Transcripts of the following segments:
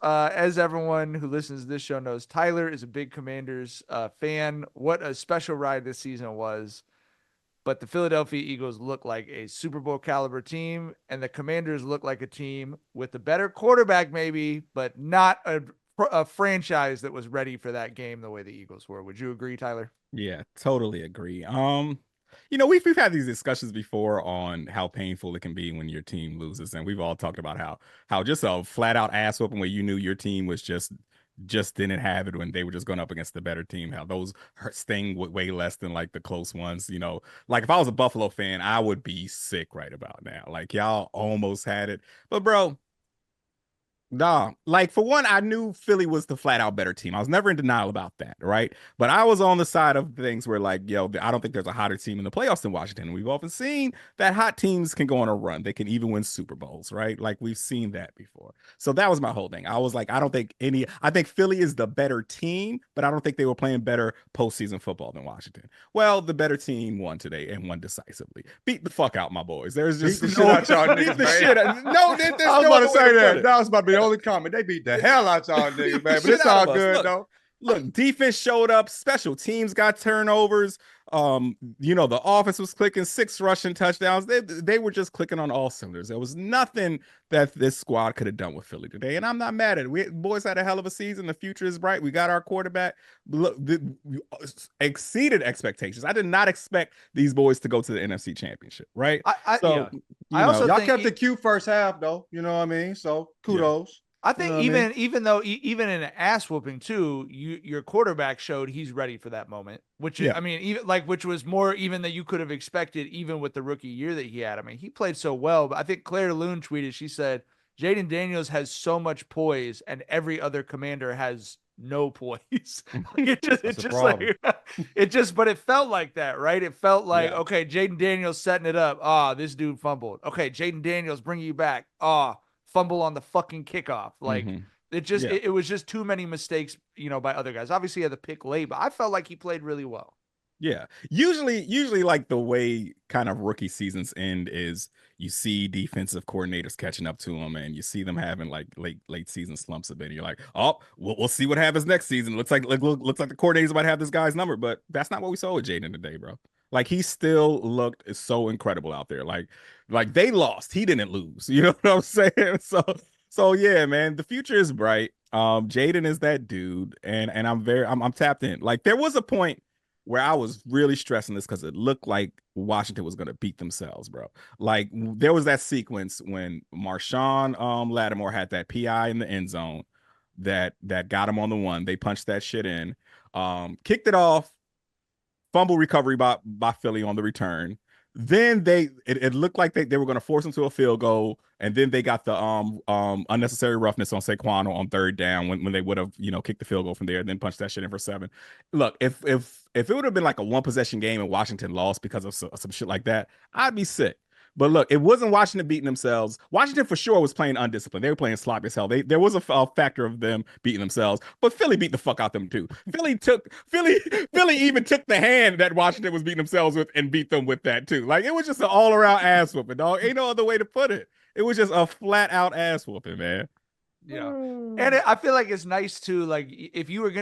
as everyone who listens to this show knows, Tyler is a big Commanders fan. What a special ride this season was. But the Philadelphia Eagles look like a Super Bowl caliber team, and the Commanders look like a team with a better quarterback, maybe, but not a franchise that was ready for that game the way the Eagles were. Would you agree, Tyler? Yeah, totally agree. We've had these discussions before on how painful it can be when your team loses, and we've all talked about how just a flat out ass whooping where you knew your team was just didn't have it when they were just going up against the better team. How those sting way less than like the close ones. Like if I was a Buffalo fan, I would be sick right about now. Like y'all almost had it, but bro, nah, like for one, I knew Philly was the flat out better team. I was never in denial about that, right? But I was on the side of things where, like, yo, I don't think there's a hotter team in the playoffs than Washington. We've often seen that hot teams can go on a run. They can even win Super Bowls, right? Like we've seen that before. So that was my whole thing. I was like, I think Philly is the better team, but I don't think they were playing better postseason football than Washington. Well, the better team won today and won decisively. Beat the fuck out, my boys. There's Beat just the shit no out y'all beat niggas, the man. shit. No, there's I was no about to other way say to put that. it. That was about to be the only comment. They beat the hell out y'all niggas, man. But Shit it's out all of us. good, Look, though. look, defense showed up. Special teams got turnovers. The offense was clicking, 6 rushing touchdowns. They were just clicking on all cylinders. There was nothing that this squad could have done with Philly today, and I'm not mad at it. We boys had a hell of a season. The future is bright. We got our quarterback. Look, we exceeded expectations. I did not expect these boys to go to the NFC Championship, right? So, I also Y'all think kept it cute first half, though. You know what I mean? So yeah, kudos. I You think know what I mean? even in an ass whooping too, your quarterback showed he's ready for that moment. Which is, yeah, I mean, which was more even than you could have expected, even with the rookie year that he had. I mean, he played so well. But I think Claire Loon tweeted, she said, Jayden Daniels has so much poise, and every other commander has no poise. That's the problem. But it felt like that, right? It felt like, yeah. okay, Jayden Daniels setting it up. Ah, this dude fumbled. Okay, Jayden Daniels bringing you back. Ah, fumble on the fucking kickoff. Like Mm-hmm. it, Yeah. it was just too many mistakes, by other guys. Obviously, he had the pick late, but I felt like he played really well. Yeah. Usually like the way kind of rookie seasons end is you see defensive coordinators catching up to them and you see them having like late season slumps a bit. And you're like, oh, we'll see what happens next season. Looks like the coordinators might have this guy's number, but that's not what we saw with Jayden today, bro. Like he still looked so incredible out there. Like they lost, he didn't lose. You know what I'm saying? So yeah, man, the future is bright. Jayden is that dude, and I'm tapped in. Like there was a point where I was really stressing this because it looked like Washington was going to beat themselves, bro. Like there was that sequence when Marshawn Lattimore had that PI in the end zone that got him on the one. They punched that shit in, kicked it off, fumble recovery by Philly on the return. Then it looked like they were going to force him to a field goal, and then they got the unnecessary roughness on Saquon on third down when they would have kicked the field goal from there, and then punched that shit in for 7. Look, if it would have been like a 1 possession game and Washington lost because of some shit like that, I'd be sick. But look, it wasn't Washington beating themselves. Washington for sure was playing undisciplined. They were playing sloppy as hell. There was a factor of them beating themselves, but Philly beat the fuck out them too. Philly even took the hand that Washington was beating themselves with and beat them with that too. Like it was just an all around ass whooping, dog. Ain't no other way to put it. It was just a flat out ass whooping, man. Yeah. And I feel like it's nice too. Like if your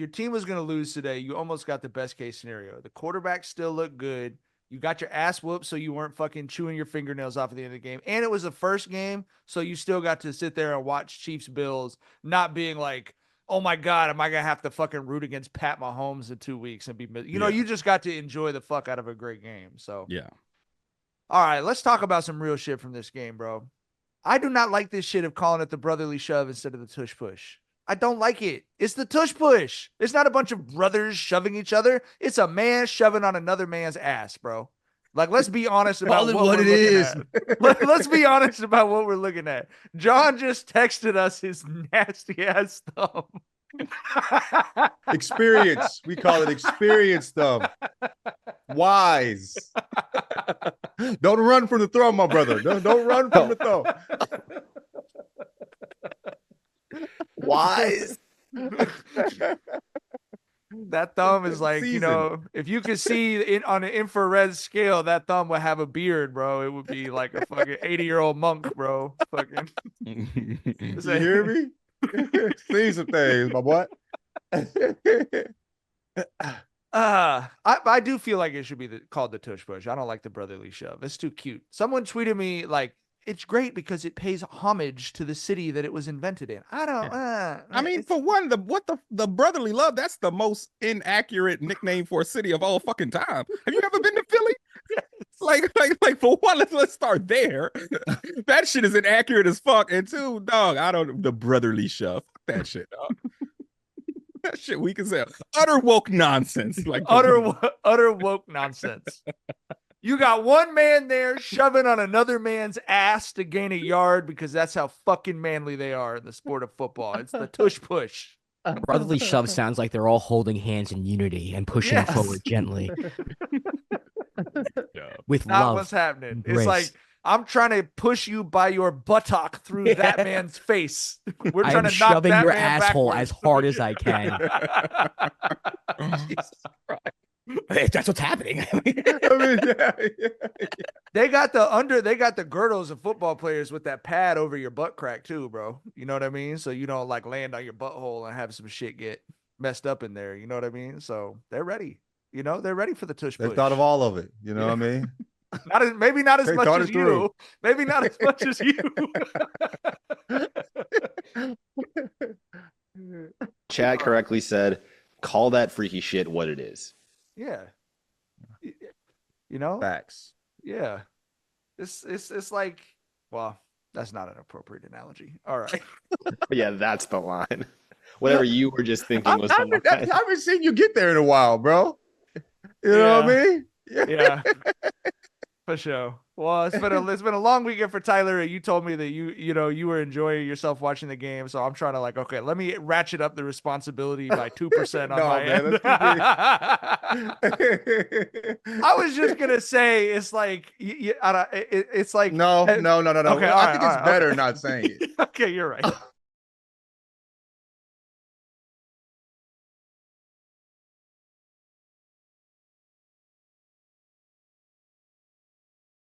team was gonna lose today, you almost got the best case scenario. The quarterback still looked good. You got your ass whooped, so you weren't fucking chewing your fingernails off at the end of the game. And it was the first game, so you still got to sit there and watch Chiefs Bills, not being like, oh my God, am I gonna have to fucking root against Pat Mahomes in 2 weeks and Yeah, you just got to enjoy the fuck out of a great game. So yeah. all right, let's talk about some real shit from this game, bro. I do not like this shit of calling it the brotherly shove instead of the tush push. I don't like it. It's the tush push. It's not a bunch of brothers shoving each other. It's a man shoving on another man's ass, bro. Like, let's be honest Call about it what what we're it looking is. at. Let's be honest about what we're looking at. John just texted us his nasty ass thumb. Experience. We call it experience stuff. Wise. Don't run from the throw, my brother. Don't run from the throw. Wise. That thumb is like, Season. if you could see it on an infrared scale, that thumb would have a beard, bro. It would be like a fucking 80-year-old monk, bro. Fucking. You hear me? Seen some things, my boy. I do feel like it should be called the tush push. I don't like the brotherly shove. It's too cute. Someone tweeted me like, it's great because it pays homage to the city that it was invented in. I don't. I mean, for one, the brotherly love, that's the most inaccurate nickname for a city of all fucking time. Have you ever been to Philly? Yes. Like for one, let's start there. That shit is inaccurate as fuck. And two, dog, the brotherly shove. Fuck that shit, dog. That shit weak as hell. Utter woke nonsense. Like utter woke nonsense. You got one man there shoving on another man's ass to gain a yard because that's how fucking manly they are in the sport of football. It's the tush push. Brotherly shove sounds like they're all holding hands in unity and pushing forward gently. With Not love. what's happening. Grace. It's like, I'm trying to push you by your buttock through that man's face. We're trying I'm to knock shoving that your man asshole backwards. as hard as I can. Jesus Christ. Hey, that's what's happening. I mean, yeah. They got the girdles of football players with that pad over your butt crack too, bro. You know what I mean? So you don't like land on your butthole and have some shit get messed up in there. You know what I mean? So they're ready. You know, they're ready for the tush push. They thought of all of it. You know what I mean? Maybe not as They much thought as it through. you. Maybe not as much as you. Chad correctly said, call that freaky shit what it is. Yeah. You know? Facts. Yeah. It's like, well, that's not an appropriate analogy. All right. But yeah, that's the line. Whatever you were just thinking was the line. I haven't seen you get there in a while, bro. You know what I mean? Yeah. For sure. Well, it's been a long weekend for Tyler. You told me that you were enjoying yourself watching the game, so I'm trying to like, okay, let me ratchet up the responsibility by 2% on my end. I was just gonna say it's like it's like No. Okay, I think it's better not saying it. Okay, you're right.